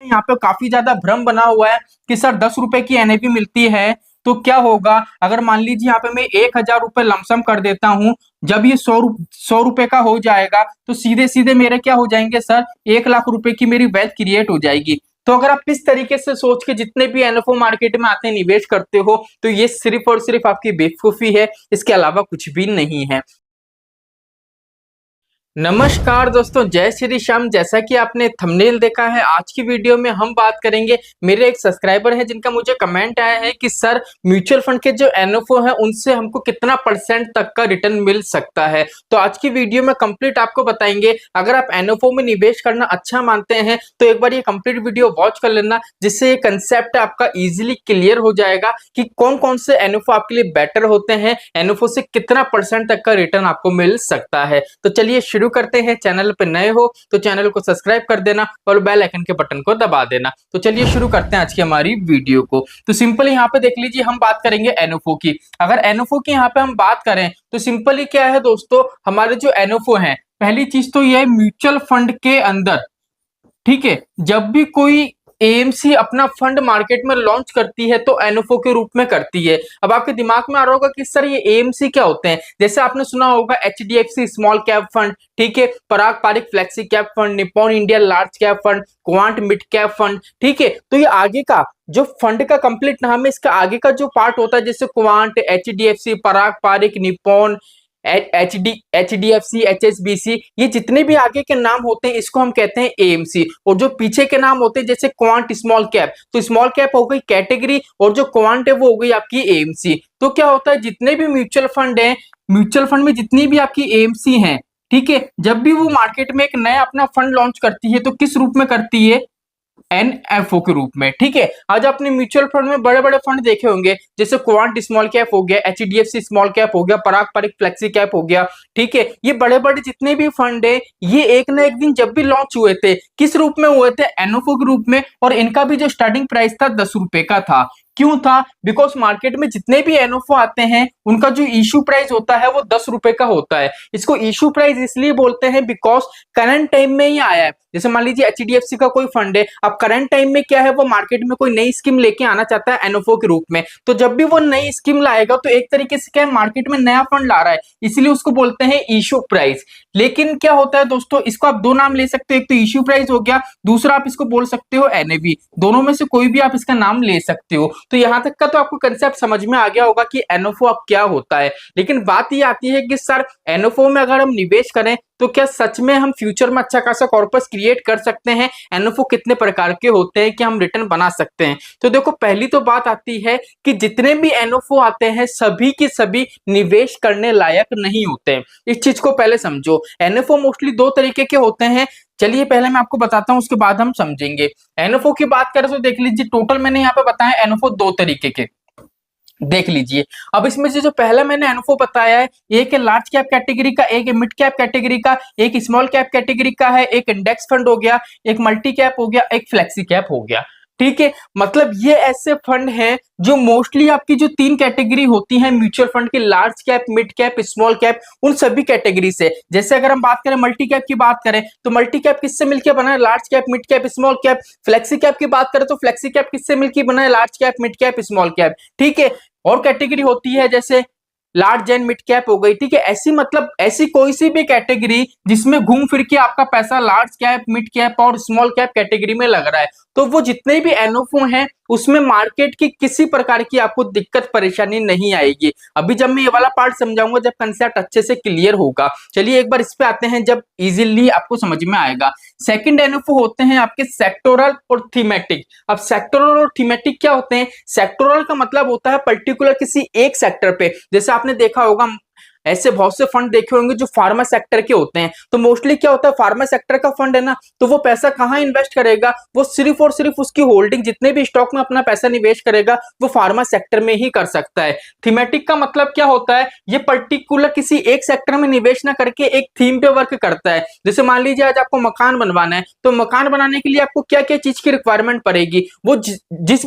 यहाँ पे काफी ज्यादा भ्रम बना हुआ है कि सर 10 रुपए की एनएवी मिलती है तो क्या होगा अगर मान लीजिए यहाँ पे मैं 1,000 रुपए लमसम कर देता हूँ। जब ये 100 रुपए का हो जाएगा तो सीधे सीधे मेरे क्या हो जाएंगे सर, 1 लाख रुपए की मेरी वेल्थ क्रिएट हो जाएगी। तो अगर आप इस तरीके से सोच के जितने भी एनएफओ मार्केट में आते हैं निवेश करते हो तो ये सिर्फ और सिर्फ आपकी बेवकूफी है, इसके अलावा कुछ भी नहीं है। नमस्कार दोस्तों, जय श्री श्याम। जैसा कि आपने थंबनेल देखा है, आज की वीडियो में हम बात करेंगे। मेरे एक सब्सक्राइबर है जिनका मुझे कमेंट आया है कि सर म्यूचुअल फंड के जो एनएफओ है उनसे हमको कितना परसेंट तक का रिटर्न मिल सकता है। तो आज की वीडियो में कंप्लीट आपको बताएंगे। अगर आप एनएफओ में निवेश करना अच्छा मानते हैं तो एक बार ये कंप्लीट वीडियो वॉच कर लेना, जिससे ये कंसेप्ट आपका इजीली क्लियर हो जाएगा कि कौन कौन से एनएफओ आपके लिए बेटर होते हैं, एनएफओ से कितना परसेंट तक का रिटर्न आपको मिल सकता है। तो चलिए शुरू करते हैं। चैनल पे नए हो तो चैनल को सब्सक्राइब कर देना और बेल आइकन के बटन को दबा देना। तो चलिए शुरू करते हैं आज की हमारी वीडियो को। तो सिंपली यहाँ पे देख लीजिए, हम बात करेंगे एनएफओ की। अगर एनएफओ की यहाँ पे हम बात करें तो सिंपली क्या है दोस्तों, हमारे जो एनएफओ है, पहली चीज तो यह है म्यूचुअल फंड के अंदर, ठीक है, जब भी कोई एएमसी अपना फंड मार्केट में लॉन्च करती है तो एनएफओ के रूप में करती है। अब आपके दिमाग में आ रहा होगा कि सर ये एएमसी क्या होते हैं। जैसे आपने सुना होगा एचडीएफसी स्मॉल कैप फंड, ठीक है, Parag Parikh flexi cap fund, Nippon India large cap fund, Quant mid cap fund, ठीक है। तो ये आगे का जो फंड का कंप्लीट नाम है, इसका आगे का जो पार्ट होता है, जैसे क्वांट, एचडीएफसी, पराग पारिक, निप्पॉन, एचडीएफसी, एचएसबीसी, ये जितने भी आगे के नाम होते हैं इसको हम कहते हैं एएमसी। और जो पीछे के नाम होते हैं, जैसे क्वांट स्मॉल कैप, तो स्मॉल कैप हो गई कैटेगरी और जो क्वांट है वो हो गई आपकी एएमसी। तो क्या होता है, जितने भी म्यूचुअल फंड हैं, म्यूचुअल फंड में जितनी भी आपकी एएमसी हैं, ठीक है, जब भी वो मार्केट में एक नया अपना फंड लॉन्च करती है तो किस रूप में करती है, एनएफओ के रूप में, ठीक है। आज आपने म्यूचुअल फंड में बड़े बड़े फंड देखे होंगे, जैसे क्वांट स्मॉल कैप हो गया, एचडीएफसी स्मॉल कैप हो गया, पराग पारिक फ्लेक्सी कैप हो गया, ठीक है। ये बड़े बड़े जितने भी फंड है, ये एक ना एक दिन जब भी लॉन्च हुए थे, किस रूप में हुए थे, एनएफओ के रूप में। और इनका भी जो स्टार्टिंग प्राइस था 10 रुपए का था। क्यों था? बिकॉज मार्केट में जितने भी एनएफओ आते हैं उनका जो इश्यू प्राइस होता है वो 10 रुपए का होता है। इसको इश्यू प्राइस इसलिए बोलते हैं बिकॉज करंट टाइम में ही आया है। जैसे मान लीजिए एचडीएफसी का कोई फंड है, अब करंट टाइम में क्या है, वो मार्केट में कोई नई स्कीम लेके आना चाहता है एनएफओ के रूप में। तो जब भी वो नई स्कीम लाएगा तो एक तरीके से क्या है, मार्केट में नया फंड ला रहा है, इसलिए उसको बोलते हैं इश्यू प्राइस। लेकिन क्या होता है दोस्तों, इसको आप दो नाम ले सकते हो, एक तो इश्यू प्राइस हो गया, दूसरा आप इसको बोल सकते हो एनएवी। दोनों में से कोई भी आप इसका नाम ले सकते हो। तो यहां तक का तो आपको कंसेप्ट समझ में आ गया होगा कि एनएफओ अब क्या होता है। लेकिन बात ये आती है कि सर एनएफओ में अगर हम निवेश करें तो क्या सच में हम फ्यूचर में अच्छा खासा कॉर्पस क्रिएट कर सकते हैं? एनएफओ कितने प्रकार के होते हैं कि हम रिटर्न बना सकते हैं? तो देखो, पहली तो बात आती है कि जितने भी एनएफओ आते हैं सभी के सभी निवेश करने लायक नहीं होते हैं। इस चीज को पहले समझो। एनएफओ मोस्टली दो तरीके के होते हैं। चलिए पहले मैं आपको बताता हूं, उसके बाद हम समझेंगे। एनएफओ की बात करें तो देख लीजिए, टोटल मैंने यहाँ पे बताया एनएफओ दो तरीके के, देख लीजिए। अब इसमें से जो पहला मैंने एनएफओ बताया है, एक है लार्ज कैप कैटेगरी का, एक है मिड कैप कैटेगरी का, एक स्मॉल कैप कैटेगरी का है, एक इंडेक्स फंड हो गया, एक मल्टी कैप हो गया, एक फ्लेक्सी कैप हो गया, ठीक है। मतलब ये ऐसे फंड हैं जो मोस्टली आपकी जो तीन कैटेगरी होती है म्यूचुअल फंड की, large cap, mid cap, small cap, उन सभी कैटेगरी से। जैसे अगर हम बात करें मल्टी कैप की बात करें तो मल्टी कैप किससे मिलकर बना है, large cap, mid cap, small cap. Flexi cap की बात करें तो फ्लेक्सी कैप किससे मिलकर बना है, large cap, mid cap, small cap, ठीक है। और कैटेगरी होती है जैसे लार्ज एंड मिड कैप हो गई, ठीक है। ऐसी मतलब ऐसी कोई सी भी कैटेगरी जिसमें घूम फिर के आपका पैसा लार्ज कैप, मिड कैप और स्मॉल कैप कैटेगरी में लग रहा है, तो वो जितने भी एनएफओ हैं उसमें मार्केट की किसी प्रकार की आपको दिक्कत परेशानी नहीं आएगी। अभी जब मैं ये वाला पार्ट समझाऊंगा, जब कंसेप्ट अच्छे से क्लियर होगा। चलिए एक बार इस पे आते हैं, जब इजीली आपको समझ में आएगा। सेकंड एनएफओ होते हैं आपके सेक्टोरल और थीमेटिक। अब सेक्टोरल और थीमेटिक क्या होते हैं? सेक्टोरल का मतलब होता है पर्टिकुलर किसी एक सेक्टर पे। जैसे आपने देखा होगा, ऐसे बहुत से फंड देखे होंगे जो फार्मा सेक्टर के होते हैं। तो मोस्टली क्या होता है, फार्मा सेक्टर का फंड है ना, तो वो पैसा कहां इन्वेस्ट करेगा, वो सिर्फ और सिर्फ उसकी होल्डिंग, जितने भी स्टॉक में अपना पैसा निवेश करेगा वो फार्मा सेक्टर में ही कर सकता है। थीमेटिक का मतलब क्या होता है, ये पर्टिकुलर किसी एक सेक्टर में निवेश ना करके एक थीम पे वर्क करता है। जैसे मान लीजिए आज आपको मकान बनवाना है, तो मकान बनाने के लिए आपको क्या क्या चीज की रिक्वायरमेंट पड़ेगी, वो जिस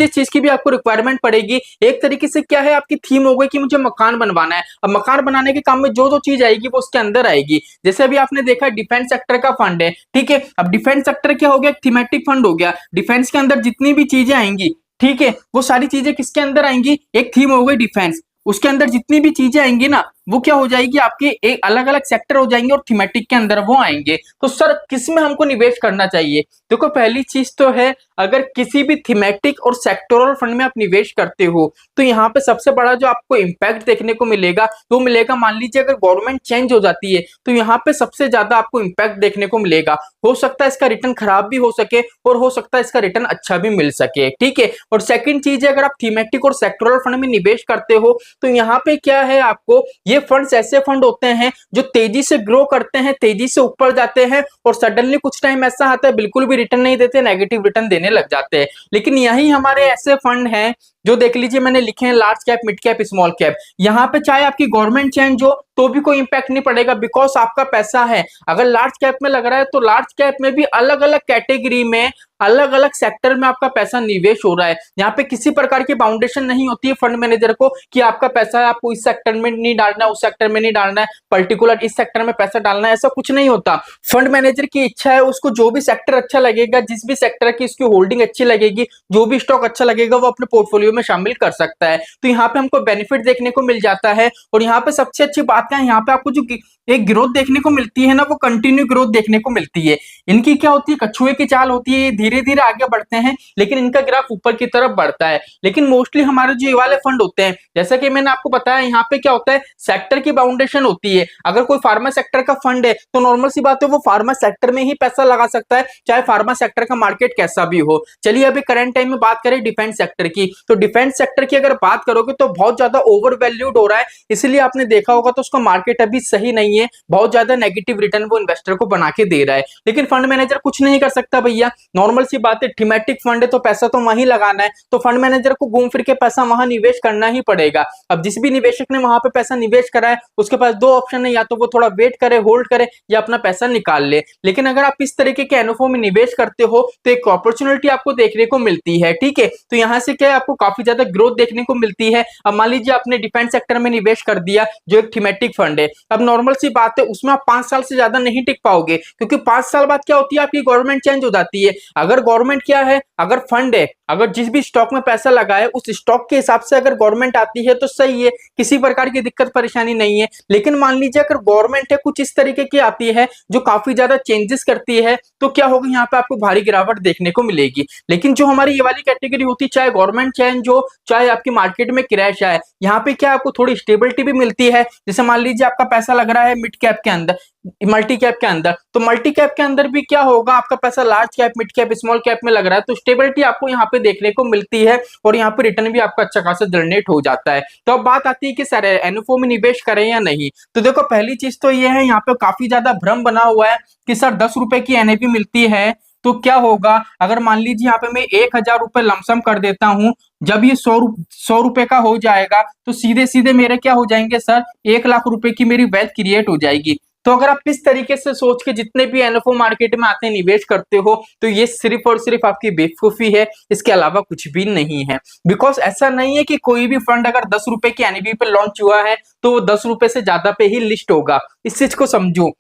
चीज की भी आपको रिक्वायरमेंट पड़ेगी, एक तरीके से क्या है, आपकी थीम हो गई कि मुझे मकान बनवाना है। अब मकान बनाने के काम में जो जो चीज आएगी वो उसके अंदर आएगी। जैसे अभी आपने देखा डिफेंस सेक्टर का फंड है, ठीक है। अब डिफेंस सेक्टर क्या हो गया, थीमेटिक फंड हो गया। डिफेंस के अंदर जितनी भी चीजें आएंगी, ठीक है, वो सारी चीजें किसके अंदर आएंगी, एक थीम हो गई डिफेंस, उसके अंदर जितनी भी चीजें आएंगी ना वो क्या हो जाएगी, आपके एक अलग अलग सेक्टर हो जाएंगे और थीमेटिक के अंदर वो आएंगे। तो सर किस में हमको निवेश करना चाहिए? देखो पहली चीज तो है, अगर किसी भी थीमेटिक और सेक्टोरल फंड में आप निवेश करते हो तो यहाँ पे सबसे बड़ा जो आपको इम्पैक्ट देखने को मिलेगा वो मिलेगा, मान लीजिए अगर गवर्नमेंट चेंज हो जाती है तो यहाँ पे सबसे ज्यादा आपको इम्पैक्ट देखने को मिलेगा। हो सकता है इसका रिटर्न खराब भी हो सके और हो सकता है इसका रिटर्न अच्छा भी मिल सके, ठीक है। और सेकंड चीज है, अगर आप थीमेटिक और सेक्टोरल फंड में निवेश करते हो तो यहाँ पे क्या है, आपको ये फंड्स ऐसे फंड होते हैं जो तेजी से ग्रो करते हैं, तेजी से ऊपर जाते हैं और सडनली कुछ टाइम ऐसा आता है बिल्कुल भी रिटर्न नहीं देते, नेगेटिव रिटर्न देने लग जाते हैं। लेकिन यही हमारे ऐसे फंड हैं जो देख लीजिए मैंने लिखे हैं, large cap, mid cap, small cap. यहाँ पे चाहे आपकी गवर्नमेंट चेंज हो तो भी कोई इंपैक्ट नहीं पड़ेगा, बिकॉज आपका पैसा है। अगर लार्ज कैप में लग रहा है तो लार्ज कैप में भी अलग अलग कैटेगरी में, अलग अलग सेक्टर में आपका पैसा निवेश हो रहा है। यहाँ पे किसी प्रकार की बाउंडेशन नहीं होती है फंड मैनेजर को कि आपका पैसा है आपको इस सेक्टर में नहीं डालना है, उस सेक्टर में नहीं डालना है, पर्टिकुलर इस सेक्टर में पैसा डालना है, ऐसा कुछ नहीं होता। फंड मैनेजर की इच्छा है, उसको जो भी सेक्टर अच्छा लगेगा, जिस भी सेक्टर की उसकी होल्डिंग अच्छी लगेगी, जो भी स्टॉक अच्छा लगेगा वो अपने पोर्टफोलियो में शामिल कर सकता है। तो यहाँ पे हमको बेनिफिट देखने को मिल जाता है। और यहाँ पे सबसे अच्छी बात क्या है, यहाँ पे आपको जो एक ग्रोथ देखने को मिलती है ना, वो कंटिन्यू ग्रोथ देखने को मिलती है। इनकी क्या होती है, कछुए की चाल होती है, धीरे धीरे आगे बढ़ते हैं लेकिन इनका ग्राफ ऊपर की तरफ बढ़ता है। लेकिन मोस्टली हमारे जो ये वाले फंड होते हैं, जैसा कि मैंने आपको बताया, यहाँ पे क्या होता है, सेक्टर की बाउंडेशन होती है। अगर कोई फार्मा सेक्टर का फंड है तो नॉर्मल सी बात है वो फार्मा सेक्टर में ही पैसा लगा सकता है, चाहे फार्मा सेक्टर का मार्केट कैसा भी हो। चलिए अभी करंट टाइम में बात करें डिफेंस सेक्टर की, तो डिफेंस सेक्टर की अगर बात करोगे तो बहुत ज्यादा ओवर वैल्यूड हो रहा है, इसलिए आपने देखा होगा तो उसका मार्केट अभी सही नहीं है, बहुत ज्यादा नेगेटिव रिटर्न वो इन्वेस्टर को बना के दे रहा है। लेकिन फंड मैनेजर कुछ नहीं कर सकता भैया, नॉर्मल सी बात है, थीमेटिक फंड है तो पैसा तो वहीं लगाना है, तो फंड मैनेजर को घूम फिर के पैसा वहां निवेश करना ही पड़ेगा। अब जिस भी निवेशक ने वहां पे पैसा निवेश करा है उसके पास दो ऑप्शन है, या तो वो थोड़ा वेट करे, होल्ड करे, या अपना पैसा निकाल ले। लेकिन अगर आप इस तरीके के एनएफओ में निवेश करते हो तो एक अपॉर्चुनिटी आपको देखने को मिलती है, ठीक है। तो यहाँ से क्या है, आपको काफी ज्यादा ग्रोथ देखने को मिलती है। अब मान लीजिए आपने डिफेंस सेक्टर में निवेश कर दिया जो एक थीमेटिक फंड है, अब नॉर्मल सी बात है उसमें आप 5 साल से ज्यादा नहीं टिक पाओगे, क्योंकि 5 साल बाद क्या होती है, आपकी गवर्नमेंट चेंज हो जाती है। अगर गवर्नमेंट क्या है, अगर फंड है, अगर जिस भी स्टॉक में पैसा लगा है उस स्टॉक के हिसाब से अगर गवर्नमेंट आती है तो सही है, किसी प्रकार की दिक्कत परेशानी नहीं है। लेकिन मान लीजिए अगर गवर्नमेंट है कुछ इस तरीके की आती है जो काफी ज्यादा चेंजेस करती है, तो क्या होगा, यहाँ पे आपको भारी गिरावट देखने को मिलेगी। लेकिन जो हमारी ये वाली कैटेगरी होती है, चाहे गवर्नमेंट चेंज हो, चाहे आपकी मार्केट में क्रैश आए, यहाँ पे क्या आपको थोड़ी स्टेबिलिटी भी मिलती है। जैसे मान लीजिए आपका पैसा लग रहा है मिड कैप के अंदर, मल्टी कैप के अंदर, तो मल्टी कैप के अंदर भी क्या होगा, आपका पैसा large cap, mid cap, small cap में लग रहा है, तो स्टेबिलिटी आपको यहाँ पे देखने को मिलती है और यहाँ पे रिटर्न भी आपका अच्छा खासा जनरेट हो जाता है। तो अब बात आती है कि सर एनएफओ में निवेश करें या नहीं। तो देखो पहली चीज तो ये है, यहाँ पे काफी ज्यादा भ्रम बना हुआ है कि सर 10 रुपए की एनएवी मिलती है तो क्या होगा, अगर मान लीजिए यहाँ पे मैं 1000 रुपए लमसम कर देता हूँ, जब ये 100 रुपए का हो जाएगा तो सीधे सीधे मेरे क्या हो जाएंगे सर, 1 लाख रुपए की मेरी वेल्थ क्रिएट हो जाएगी। तो अगर आप इस तरीके से सोच के जितने भी एनएफओ मार्केट में आते हैं निवेश करते हो तो ये सिर्फ और सिर्फ आपकी बेवकूफी है, इसके अलावा कुछ भी नहीं है। बिकॉज ऐसा नहीं है कि कोई भी फंड अगर 10 रुपए की एनएवी पे लॉन्च हुआ है तो वो 10 रुपए से ज्यादा पे ही लिस्ट होगा, इस चीज को समझो।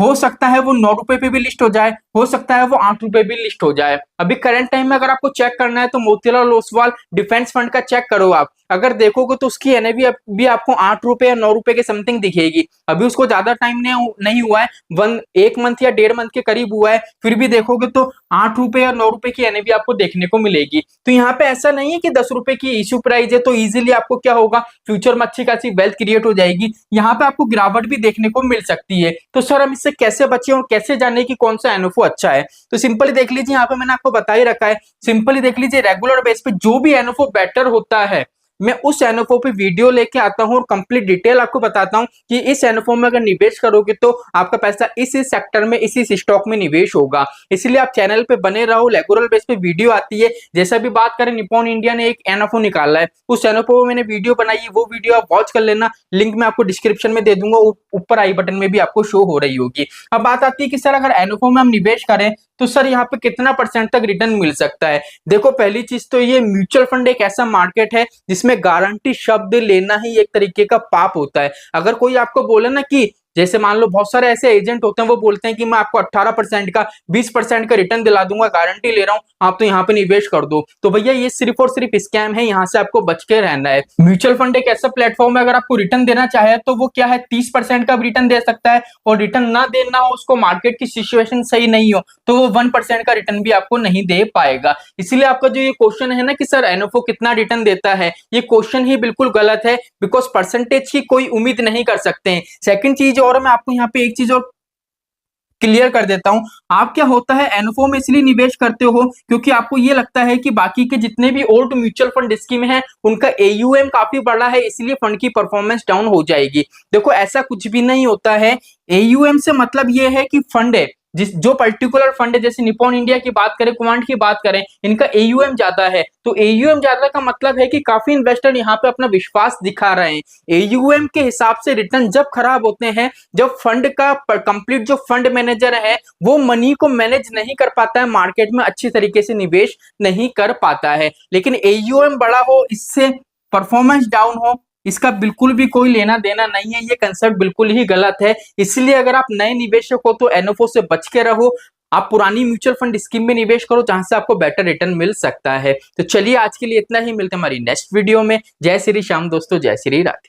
हो सकता है वो 9 रुपए पे भी लिस्ट हो जाए, हो सकता है वो 8 रुपए भी लिस्ट हो जाए। अभी करंट टाइम में अगर आपको चेक करना है तो मोतीलाल ओसवाल डिफेंस फंड का चेक करो आप, अगर देखोगे तो उसकी एनएवी भी आपको 8 रुपए या 9 रुपए के समथिंग दिखेगी। अभी उसको ज्यादा टाइम नहीं हुआ है, 1 मंथ या 1.5 मंथ के करीब हुआ है, फिर भी देखोगे तो 8 रुपए या 9 रुपए की एनएवी आपको देखने को मिलेगी। तो यहाँ पे ऐसा नहीं है कि 10 रुपए की इश्यू प्राइस है तो इजीली आपको क्या होगा, फ्यूचर में अच्छी खासी वेल्थ क्रिएट हो जाएगी। यहाँ पे आपको गिरावट भी देखने को मिल सकती है। तो सर हम इससे कैसे बचे और कैसे जाने की कौन सा एनएफओ अच्छा है, तो सिंपली देख लीजिए, यहाँ पे मैंने आपको बता ही रखा है। सिंपली देख लीजिए, रेगुलर बेस पे जो भी एनएफओ बेटर होता है मैं उस एनएफओ पे वीडियो लेके आता हूँ और कंप्लीट डिटेल आपको बताता हूँ कि इस एनएफओ में अगर निवेश करोगे तो आपका पैसा इस सेक्टर में, इस स्टॉक में निवेश होगा। इसलिए आप चैनल पे बने रहो, रेगुलर बेस पे वीडियो आती है। जैसा भी बात करें, निप्पॉन इंडिया ने एक एनएफओ निकाला है, उस एनएफओ में मैंने वीडियो बनाई है, वो वीडियो आप वॉच कर लेना, लिंक मैं आपको डिस्क्रिप्शन में दे दूंगा, ऊपर आई बटन में भी आपको शो हो रही होगी। अब बात आती है कि सर अगर एनएफओ में हम निवेश करें तो सर यहाँ पे कितना परसेंट तक रिटर्न मिल सकता है। देखो पहली चीज तो ये म्यूचुअल फंड एक ऐसा मार्केट है जिसमें गारंटी शब्द लेना ही एक तरीके का पाप होता है। अगर कोई आपको बोले ना कि जैसे मान लो बहुत सारे ऐसे एजेंट होते हैं वो बोलते हैं कि मैं आपको 18% का 20% का रिटर्न दिला दूंगा, गारंटी ले रहा हूं, आप तो यहाँ पे निवेश कर दो। तो भैया ये सिर्फ और सिर्फ स्कैम है, यहाँ से आपको बच के रहना है। म्यूचुअल फंड एक ऐसा प्लेटफॉर्म है, अगर आपको रिटर्न देना चाहे तो वो क्या है 30% का भी रिटर्न दे सकता है, और रिटर्न ना देना हो, उसको मार्केट की सिचुएशन सही नहीं हो तो वो 1% का रिटर्न भी आपको नहीं दे पाएगा। इसीलिए आपका जो ये क्वेश्चन है ना कि सर एनएफओ कितना रिटर्न देता है, ये क्वेश्चन ही बिल्कुल गलत है, बिकॉज परसेंटेज की कोई उम्मीद नहीं कर सकते हैं। सेकंड चीज और मैं आपको यहाँ पे एक चीज और क्लियर कर देता हूं, आप क्या होता है एनएफओ में इसलिए निवेश करते हो क्योंकि आपको ये लगता है कि बाकी के जितने भी ओल्ड म्यूचुअल फंड स्कीम है उनका एयूएम काफी बड़ा है, इसलिए फंड की परफॉर्मेंस डाउन हो जाएगी। देखो ऐसा कुछ भी नहीं होता है। एयूएम से मतलब ये है कि फंड है, जिस जो पर्टिकुलर फंड है, जैसे निपॉन इंडिया की बात करें, क्वांट की बात करें, इनका एयूएम ज्यादा है। तो एयूएम ज्यादा का मतलब है कि काफी इन्वेस्टर यहाँ पे अपना विश्वास दिखा रहे हैं। एयूएम के हिसाब से रिटर्न जब खराब होते हैं, जब फंड का कंप्लीट जो फंड मैनेजर है वो मनी को मैनेज नहीं कर पाता है, मार्केट में अच्छी तरीके से निवेश नहीं कर पाता है। लेकिन एयूएम बड़ा हो, इससे परफॉर्मेंस डाउन हो, इसका बिल्कुल भी कोई लेना देना नहीं है, ये कंसेप्ट बिल्कुल ही गलत है। इसलिए अगर आप नए निवेशक हो तो एनएफओ से बच के रहो, आप पुरानी म्यूचुअल फंड स्कीम में निवेश करो जहां से आपको बेटर रिटर्न मिल सकता है। तो चलिए आज के लिए इतना ही, मिलते हैं हमारी नेक्स्ट वीडियो में। जय श्री श्याम दोस्तों, जय श्री राधे।